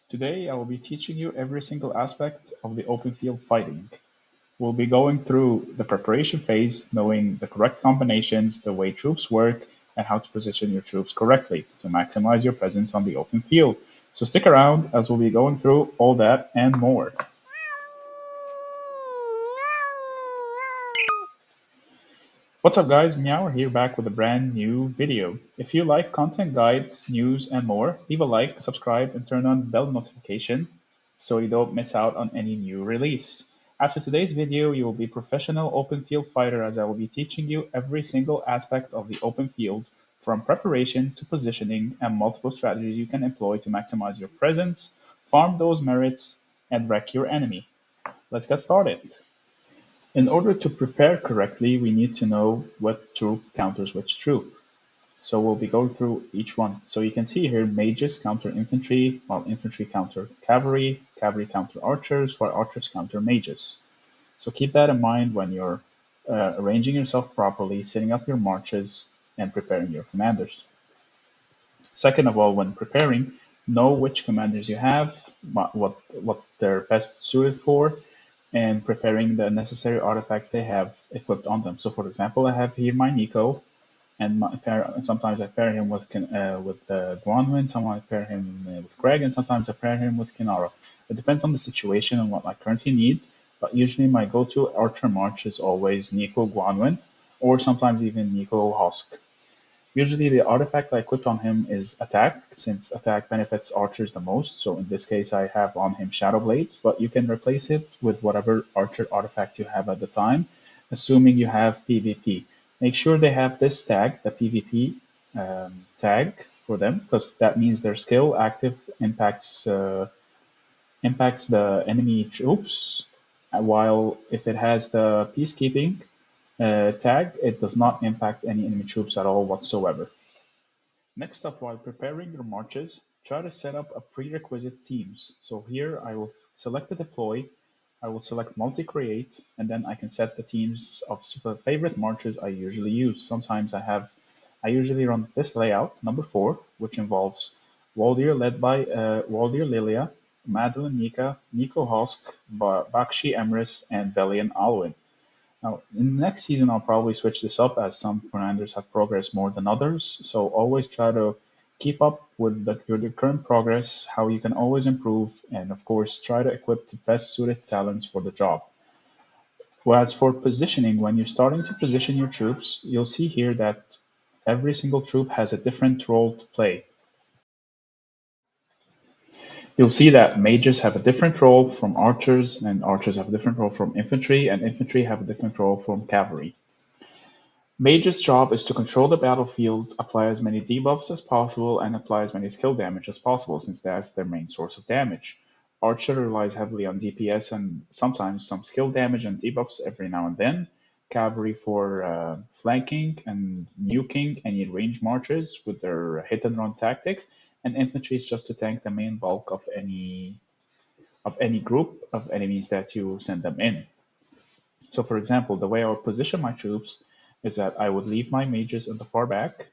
Today I will be teaching you every single aspect of the open field fighting. We'll be going through the preparation phase, knowing the correct combinations, the way troops work, and how to position your troops correctly to maximize your presence on the open field. So stick around as we'll be going through all that and more. What's up guys, MEOWER here back with a brand new video. If you like content guides, news, and more, leave a like, subscribe, and turn on bell notification so you don't miss out on any new release. After today's video, you will be a professional open field fighter as I will be teaching you every single aspect of the open field from preparation to positioning and multiple strategies you can employ to maximize your presence, farm those merits, and wreck your enemy. Let's get started. In order to prepare correctly, we need to know what troop counters which troop. So we'll be going through each one. So you can see here, mages counter infantry, while infantry counter cavalry, cavalry counter archers, while archers counter mages. So keep that in mind when you're arranging yourself properly, setting up your marches, and preparing your commanders. Second of all, when preparing, know which commanders you have, what they're best suited for, and preparing the necessary artifacts they have equipped on them. So, for example, I have here my Nico, and sometimes I pair him with Guanwin, sometimes I pair him with Greg, and sometimes I pair him with Kinara. It depends on the situation and what I currently need, but usually my go-to archer march is always Nico Guanwin, or sometimes even Nico Hosk. Usually the artifact I equipped on him is attack, since attack benefits archers the most. So in this case I have on him Shadow Blades, but you can replace it with whatever archer artifact you have at the time, assuming you have PvP. Make sure they have this tag, the PvP tag for them, because that means their skill active impacts the enemy troops, while if it has the peacekeeping tag, it does not impact any enemy troops at all whatsoever. Next up, while preparing your marches, try to set up a prerequisite teams. So here I will select the deploy, I will select multi-create, and then I can set the teams of favorite marches I usually use. Sometimes I usually run this layout, number 4, which involves Waldir led by Waldir Lilia, Madeline Nika, Nico Hosk, Bakshi Emrys, and Velian Alwyn. Now, in the next season, I'll probably switch this up as some commanders have progressed more than others. So always try to keep up with your current progress, how you can always improve, and of course, try to equip the best suited talents for the job. Whereas for positioning, when you're starting to position your troops, you'll see here that every single troop has a different role to play. You'll see that mages have a different role from archers, and archers have a different role from infantry, and infantry have a different role from cavalry. Mage's job is to control the battlefield, apply as many debuffs as possible, and apply as many skill damage as possible, since that's their main source of damage. Archer relies heavily on DPS and sometimes some skill damage and debuffs every now and then. Cavalry for flanking and nuking any range marchers with their hit and run tactics, and infantry is just to tank the main bulk of any group of enemies that you send them in. So for example, the way I would position my troops is that I would leave my mages in the far back,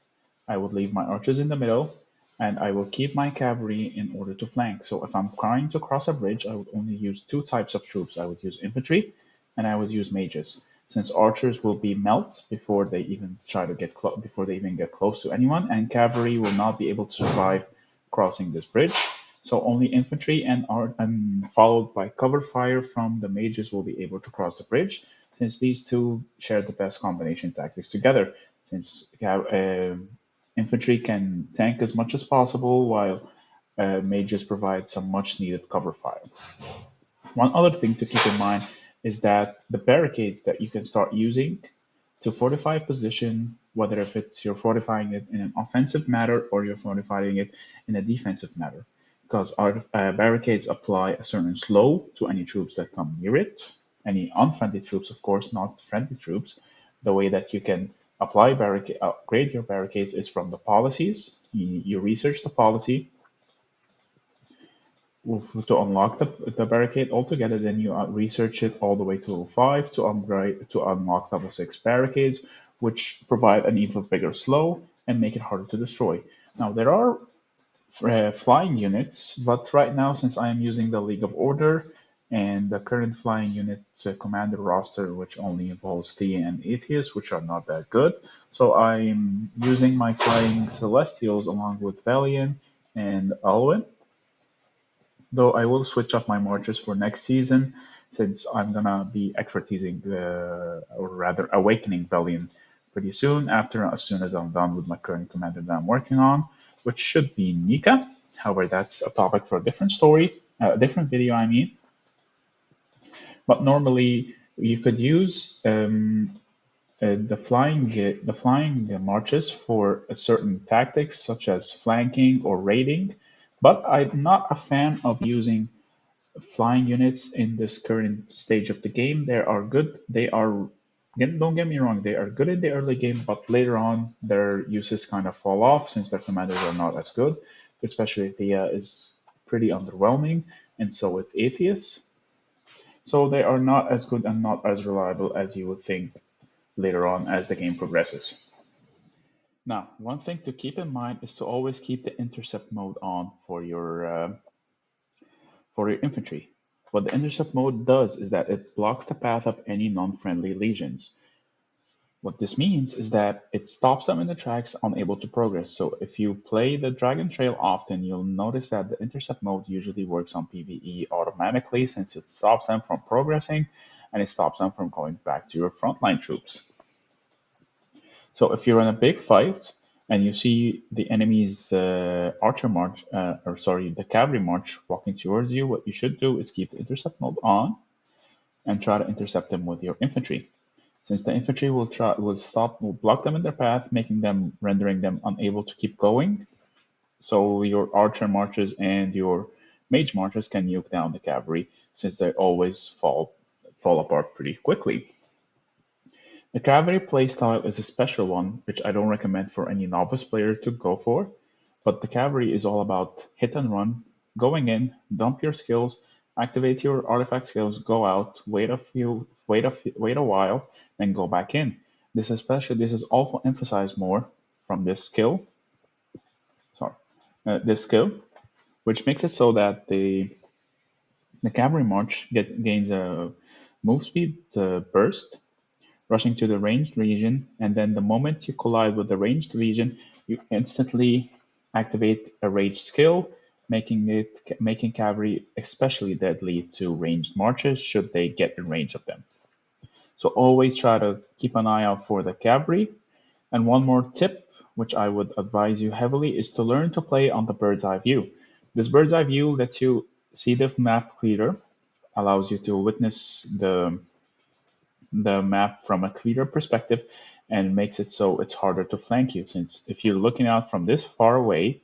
I would leave my archers in the middle, and I will keep my cavalry in order to flank. So if I'm trying to cross a bridge, I would only use two types of troops. I would use infantry and I would use mages. Since archers will be melt before they even get close to anyone, and cavalry will not be able to survive crossing this bridge. So only infantry and followed by cover fire from the mages will be able to cross the bridge, since these two share the best combination tactics together. Since infantry can tank as much as possible, while mages provide some much needed cover fire. One other thing to keep in mind is that the barricades that you can start using to fortify a position, whether if it's you're fortifying it in an offensive manner or you're fortifying it in a defensive manner, because our barricades apply a certain slow to any troops that come near it, any unfriendly troops, of course, not friendly troops. The way that you can upgrade your barricades is from the policies. You research the policy to unlock the barricade altogether, then you research it all the way to level 5 to unlock level 6 barricades, which provide an even bigger slow and make it harder to destroy. Now, there are flying units, but right now, since I am using the League of Order and the current flying unit commander roster, which only involves Thea and Atheist, which are not that good, so I'm using my flying Celestials along with Valiant and Alwyn, though I will switch up my marches for next season since I'm gonna be expertising, or rather awakening Valiant pretty soon, as soon as I'm done with my current commander that I'm working on, which should be Nika. However, that's a topic for a different story, a different video, I mean. But normally you could use the flying marches for a certain tactics such as flanking or raiding. But I'm not a fan of using flying units in this current stage of the game. They are good. Don't get me wrong, they are good in the early game, but later on their uses kind of fall off since their commanders are not as good. Especially Thea is pretty underwhelming, and so with Atheist. So they are not as good and not as reliable as you would think later on as the game progresses. Now, one thing to keep in mind is to always keep the intercept mode on for your infantry. What the intercept mode does is that it blocks the path of any non-friendly legions. What this means is that it stops them in the tracks, unable to progress. So if you play the Dragon Trail often, you'll notice that the intercept mode usually works on PvE automatically since it stops them from progressing and it stops them from going back to your frontline troops. So if you're in a big fight and you see the enemy's the cavalry march walking towards you, what you should do is keep the intercept mode on and try to intercept them with your infantry. Since the infantry will block them in their path, rendering them unable to keep going. So your archer marches and your mage marches can nuke down the cavalry since they always fall apart pretty quickly. The Cavalry playstyle is a special one, which I don't recommend for any novice player to go for, but the Cavalry is all about hit and run, going in, dump your skills, activate your artifact skills, go out, wait a while, then go back in. This is also emphasized more from this skill, sorry, this skill, which makes it so that the Cavalry March gains a move speed burst, rushing to the ranged region, and then the moment you collide with the ranged region, you instantly activate a rage skill, making cavalry especially deadly to ranged marches should they get in range of them. So always try to keep an eye out for the cavalry. And one more tip, which I would advise you heavily, is to learn to play on the bird's eye view. This bird's eye view lets you see the map clearer, allows you to witness the map from a clearer perspective and makes it so it's harder to flank you. Since if you're looking out from this far away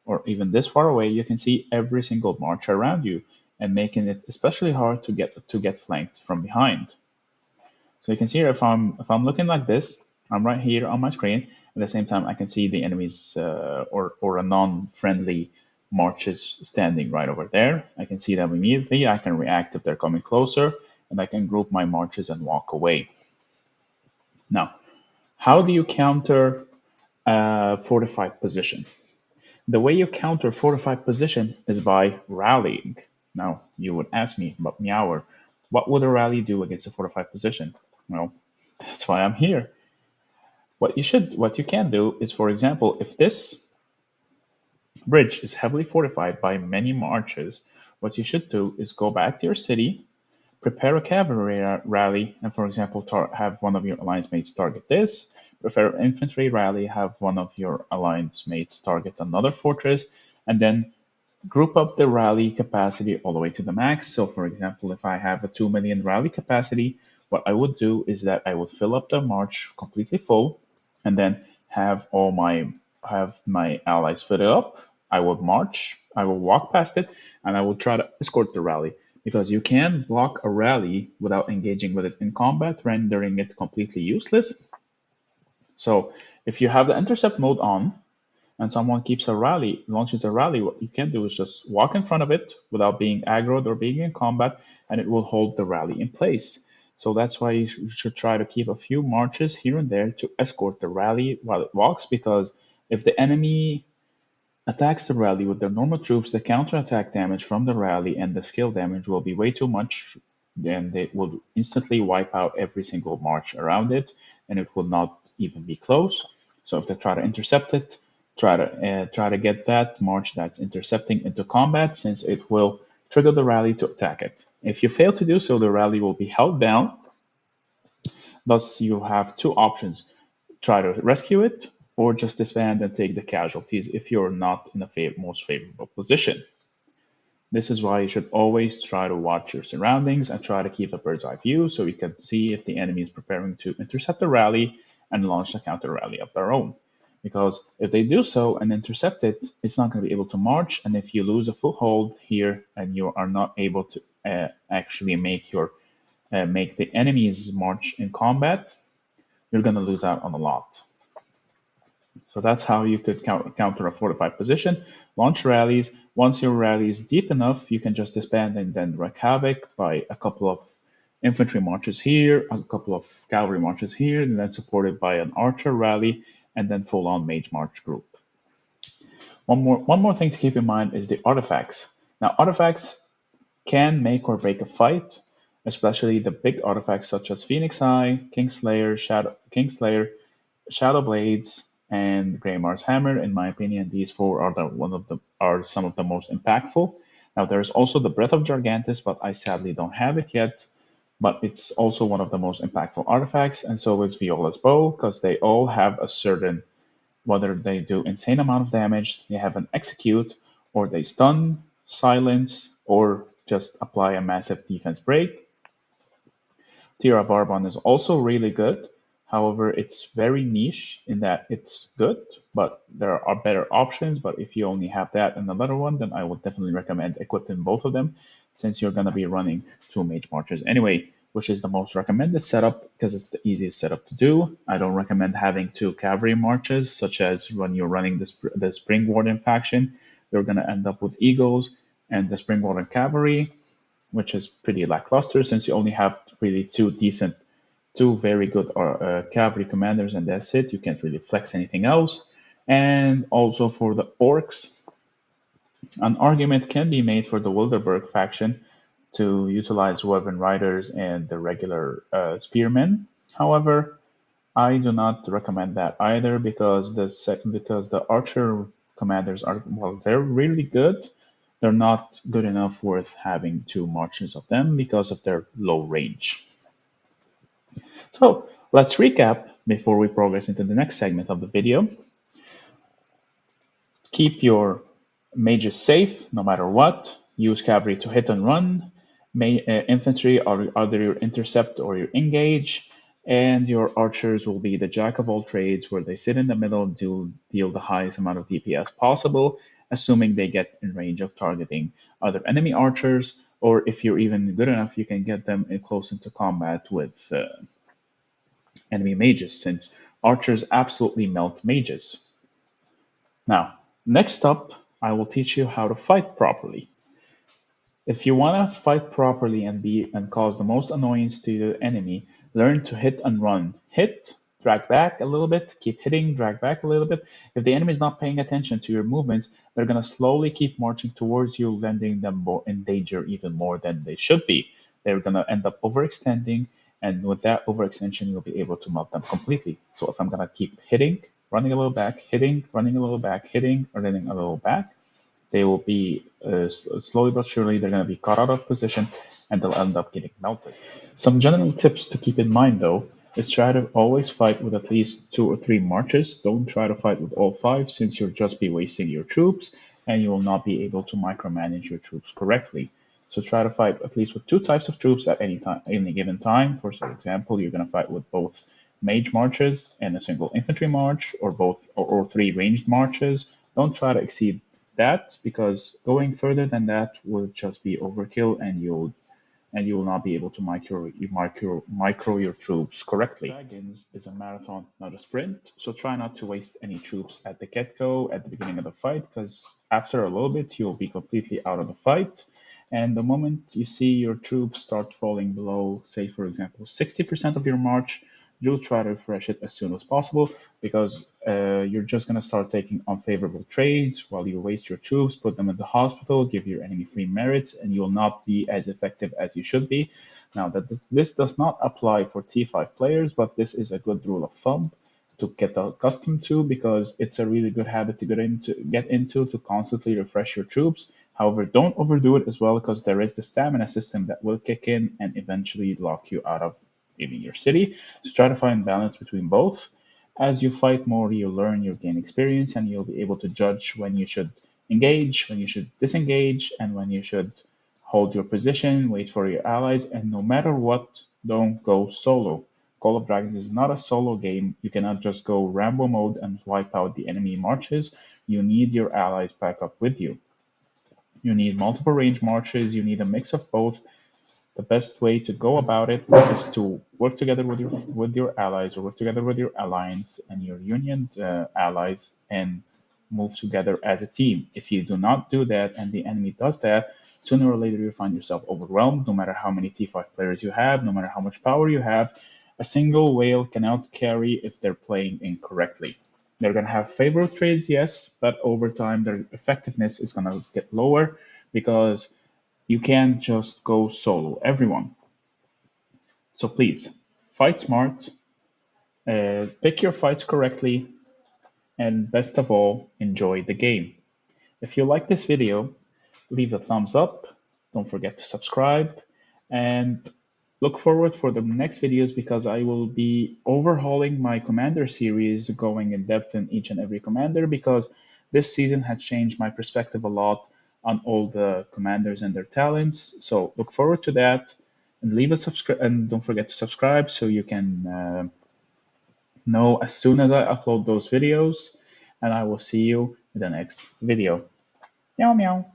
or even this far away, you can see every single march around you and making it especially hard to get flanked from behind. So you can see here if I'm looking like this, I'm right here on my screen. At the same time, I can see the enemies or a non-friendly marches standing right over there. I can see them immediately. I can react if they're coming closer, and I can group my marches and walk away. Now, how do you counter a fortified position? The way you counter fortified position is by rallying. Now, you would ask me, but MEOWER, what would a rally do against a fortified position? Well, that's why I'm here. What you can do is, for example, if this bridge is heavily fortified by many marches, what you should do is go back to your city, prepare a cavalry rally, and for example, have one of your alliance mates target this. Prepare an infantry rally, have one of your alliance mates target another fortress, and then group up the rally capacity all the way to the max. So, for example, if I have a 2 million rally capacity, what I would do is that I would fill up the march completely full, and then have my allies fill it up. I will march, I will walk past it, and I will try to escort the rally because you can block a rally without engaging with it in combat, rendering it completely useless. So if you have the intercept mode on and someone launches a rally, what you can do is just walk in front of it without being aggroed or being in combat, and it will hold the rally in place. So that's why you should try to keep a few marches here and there to escort the rally while it walks, because if the enemy attacks the rally with their normal troops, the counterattack damage from the rally and the skill damage will be way too much, then they will instantly wipe out every single march around it, and it will not even be close. So if they try to intercept it, try to get that march that's intercepting into combat, since it will trigger the rally to attack it. If you fail to do so, the rally will be held down. Thus, you have two options: try to rescue it, or just disband and take the casualties if you're not in the most favorable position. This is why you should always try to watch your surroundings and try to keep a bird's eye view so you can see if the enemy is preparing to intercept the rally and launch a counter rally of their own. Because if they do so and intercept it, it's not going to be able to march. And if you lose a foothold here and you are not able to actually make the enemy's march in combat, you're going to lose out on a lot. So that's how you could counter a fortified position. Launch rallies. Once your rally is deep enough, you can just disband and then wreak havoc by a couple of infantry marches here, a couple of cavalry marches here, and then supported by an archer rally, and then full-on mage march group. One more thing to keep in mind is the artifacts. Now, artifacts can make or break a fight, especially the big artifacts such as Phoenix Eye, Kingslayer, Shadow Blades, and Greymar's Hammer. In my opinion, these four are some of the most impactful. Now there's also the Breath of Gigantus, but I sadly don't have it yet. But it's also one of the most impactful artifacts, and so is Viola's Bow, because they all have a certain, whether they do insane amount of damage, they have an execute, or they stun, silence, or just apply a massive defense break. Tear of Arbon is also really good. However, it's very niche in that it's good, but there are better options. But if you only have that and another one, then I would definitely recommend equipping both of them, since you're going to be running two mage marches anyway, which is the most recommended setup because it's the easiest setup to do. I don't recommend having two cavalry marches, such as when you're running the Spring Warden faction. You're going to end up with Eagles and the Spring Warden Cavalry, which is pretty lackluster since you only have really two very good cavalry commanders, and that's it. You can't really flex anything else. And also for the orcs, an argument can be made for the Wilderberg faction to utilize Wyvern Riders and the regular spearmen. However, I do not recommend that either because the archer commanders are, well, they're really good. They're not good enough worth having two marches of them because of their low range. So let's recap before we progress into the next segment of the video. Keep your mages safe no matter what. Use cavalry to hit and run. Infantry are either your intercept or your engage. And your archers will be the jack of all trades, where they sit in the middle to deal the highest amount of DPS possible, assuming they get in range of targeting other enemy archers, or if you're even good enough, you can get them close into combat with enemy mages, since archers absolutely melt mages. Now, next up, I will teach you how to fight properly. If you want to fight properly and cause the most annoyance to the enemy, learn to hit and run. Hit, drag back a little bit, keep hitting, drag back a little bit. If the enemy is not paying attention to your movements, they're going to slowly keep marching towards you, landing them in danger even more than they should be. They're going to end up overextending, and with that overextension, you'll be able to melt them completely. So if I'm going to keep hitting, running a little back, hitting, running a little back, hitting, running a little back, they will be slowly but surely, they're going to be caught out of position and they'll end up getting melted. Some general tips to keep in mind though is try to always fight with at least 2 or 3 marches. Don't try to fight with all 5, since you'll just be wasting your troops and you will not be able to micromanage your troops correctly. So try to fight at least with 2 types of troops at any given time. For example, you're going to fight with both mage marches and a single infantry march, or both or 3 ranged marches. Don't try to exceed that, because going further than that will just be overkill, and you will not be able to micro your troops correctly. Dragons is a marathon, not a sprint, so try not to waste any troops at the get-go, at the beginning of the fight, because after a little bit you'll be completely out of the fight. And the moment you see your troops start falling below, say for example 60% of your march, do try to refresh it as soon as possible, because you're just going to start taking unfavorable trades while you waste your troops, put them in the hospital, give your enemy free merits, and you will not be as effective as you should be. Now, this does not apply for T5 players, but this is a good rule of thumb to get accustomed to, because it's a really good habit to get into to constantly refresh your troops. However, don't overdo it as well, because there is the stamina system that will kick in and eventually lock you out of maybe your city. So try to find balance between both. As you fight more, you learn, you gain experience, and you'll be able to judge when you should engage, when you should disengage, and when you should hold your position, wait for your allies, and no matter what, don't go solo. Call of Dragons is not a solo game. You cannot just go Rambo mode and wipe out the enemy marches. You need your allies back up with you. You need multiple range marches. You need a mix of both. The best way to go about it is to work together with your allies, or work together with your alliance and your union allies, and move together as a team. If you do not do that and the enemy does that, sooner or later you find yourself overwhelmed. No matter how many T5 players you have, no matter how much power you have, a single whale cannot carry if they're playing incorrectly. They're going to have favorable trades, yes, but over time their effectiveness is going to get lower, because you can't just go solo, everyone. So please, fight smart, pick your fights correctly, and best of all, enjoy the game. If you like this video, leave a thumbs up, don't forget to subscribe, and look forward for the next videos, because I will be overhauling my commander series, going in depth in each and every commander, because this season has changed my perspective a lot on all the commanders and their talents. So look forward to that, and leave a subscribe, and don't forget to subscribe so you can know as soon as I upload those videos. And I will see you in the next video. Meow meow.